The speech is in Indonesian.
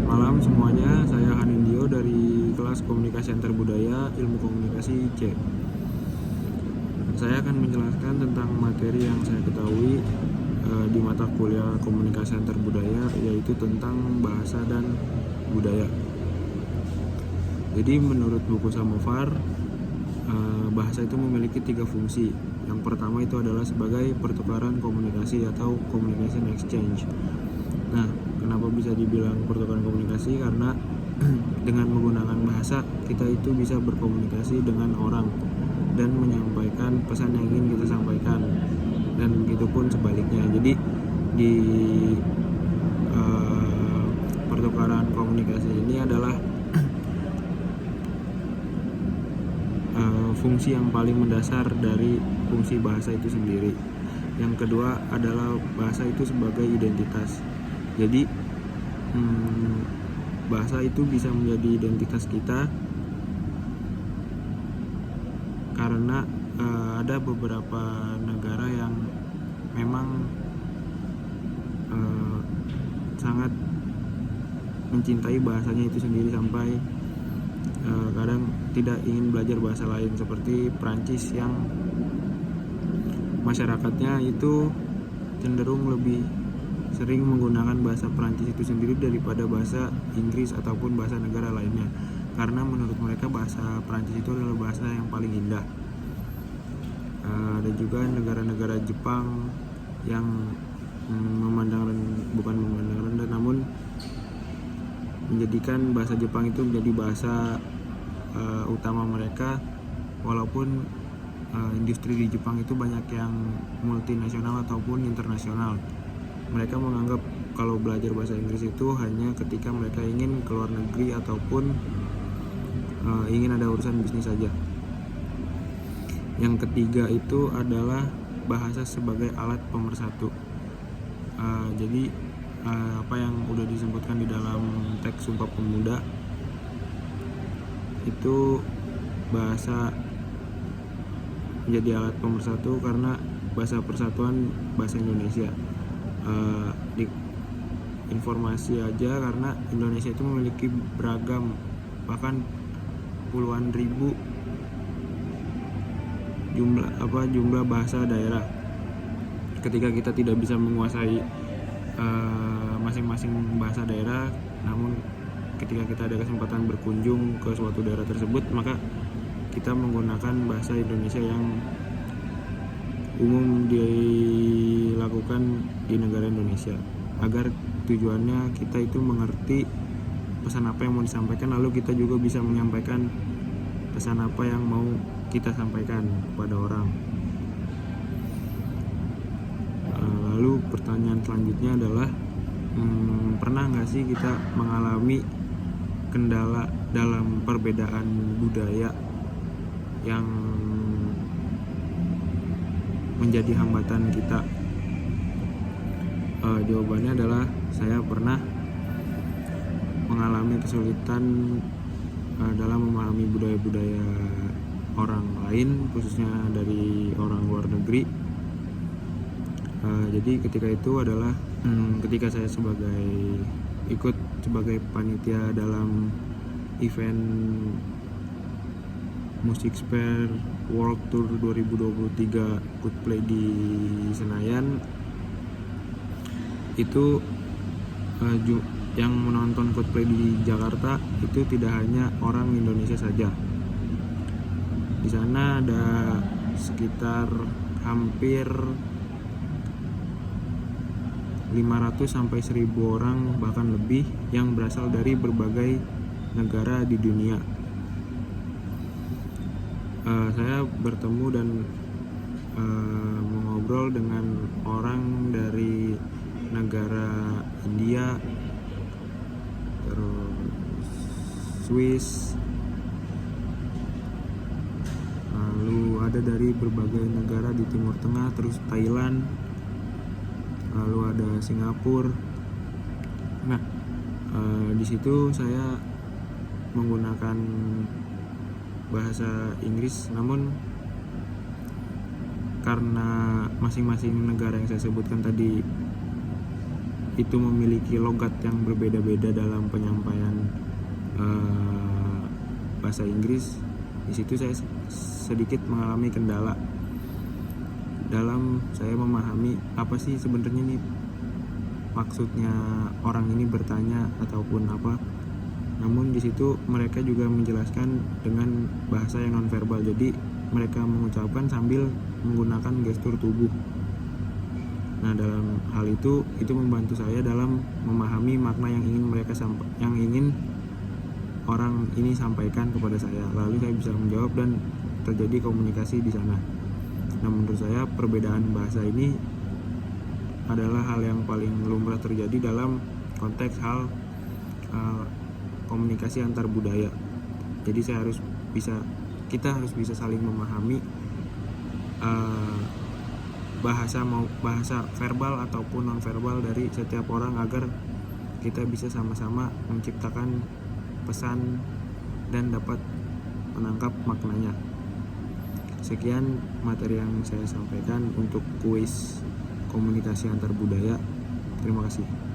Malam semuanya, saya Hanindio dari kelas Komunikasi Antar Budaya Ilmu Komunikasi C. Saya akan menjelaskan tentang materi yang saya ketahui di mata kuliah Komunikasi Antar Budaya, yaitu tentang bahasa dan budaya. Jadi menurut buku Samovar, bahasa itu memiliki 3 fungsi. Yang pertama itu adalah sebagai pertukaran komunikasi atau communication exchange. Nah, kenapa bisa dibilang pertukaran komunikasi? Karena dengan menggunakan bahasa, kita itu bisa berkomunikasi dengan orang dan menyampaikan pesan yang ingin kita sampaikan, dan begitupun sebaliknya. Jadi di pertukaran komunikasi ini adalah fungsi yang paling mendasar dari fungsi bahasa itu sendiri. Yang kedua adalah bahasa itu sebagai identitas. Jadi bahasa itu bisa menjadi identitas kita karena ada beberapa negara yang memang sangat mencintai bahasanya itu sendiri sampai kadang tidak ingin belajar bahasa lain, seperti Prancis yang masyarakatnya itu cenderung lebih sering menggunakan bahasa Prancis itu sendiri daripada bahasa Inggris ataupun bahasa negara lainnya, karena menurut mereka bahasa Prancis itu adalah bahasa yang paling indah. Ada juga negara-negara Jepang yang bukan memandang rendah, namun menjadikan bahasa Jepang itu menjadi bahasa utama mereka, walaupun industri di Jepang itu banyak yang multinasional ataupun internasional. Mereka menganggap kalau belajar bahasa Inggris itu hanya ketika mereka ingin keluar negeri ataupun ingin ada urusan bisnis saja. Yang ketiga itu adalah bahasa sebagai alat pemersatu. Jadi apa yang udah disebutkan di dalam teks Sumpah Pemuda itu, bahasa menjadi alat pemersatu karena bahasa persatuan bahasa Indonesia. Di informasi aja, karena Indonesia itu memiliki beragam, bahkan puluhan ribu jumlah bahasa daerah. Ketika kita tidak bisa menguasai masing-masing bahasa daerah, namun ketika kita ada kesempatan berkunjung ke suatu daerah tersebut, maka kita menggunakan bahasa Indonesia yang umum dilakukan di negara Indonesia, agar tujuannya kita itu mengerti pesan apa yang mau disampaikan, lalu kita juga bisa menyampaikan pesan apa yang mau kita sampaikan kepada orang. Lalu pertanyaan selanjutnya adalah, pernah nggak sih kita mengalami kendala dalam perbedaan budaya yang menjadi hambatan kita? Jawabannya adalah saya pernah mengalami kesulitan dalam memahami budaya-budaya orang lain, khususnya dari orang luar negeri. Jadi ketika itu adalah ketika saya ikut sebagai panitia dalam event Music Sphere World Tour 2023 Coldplay di Senayan. Itu yang menonton Coldplay di Jakarta itu tidak hanya orang Indonesia saja. Di sana ada sekitar hampir 500 sampai 1000 orang, bahkan lebih, yang berasal dari berbagai negara di dunia. Saya bertemu dan mengobrol dengan orang dari negara India, terus Swiss, lalu ada dari berbagai negara di Timur Tengah, terus Thailand, lalu ada Singapura. Nah, di situ saya menggunakan bahasa Inggris, namun karena masing-masing negara yang saya sebutkan tadi itu memiliki logat yang berbeda-beda dalam penyampaian bahasa Inggris, di situ saya sedikit mengalami kendala dalam saya memahami apa sih sebenarnya nih maksudnya orang ini bertanya ataupun apa. Namun di situ mereka juga menjelaskan dengan bahasa yang nonverbal, jadi mereka mengucapkan sambil menggunakan gestur tubuh. Nah, dalam hal itu membantu saya dalam memahami makna yang ingin orang ini sampaikan kepada saya. Lalu saya bisa menjawab dan terjadi komunikasi di sana. Nah, menurut saya perbedaan bahasa ini adalah hal yang paling lumrah terjadi dalam konteks hal komunikasi antar budaya. Jadi kita harus bisa saling memahami bahasa verbal ataupun nonverbal dari setiap orang agar kita bisa sama-sama menciptakan pesan dan dapat menangkap maknanya. Sekian materi yang saya sampaikan untuk kuis komunikasi antar budaya. Terima kasih.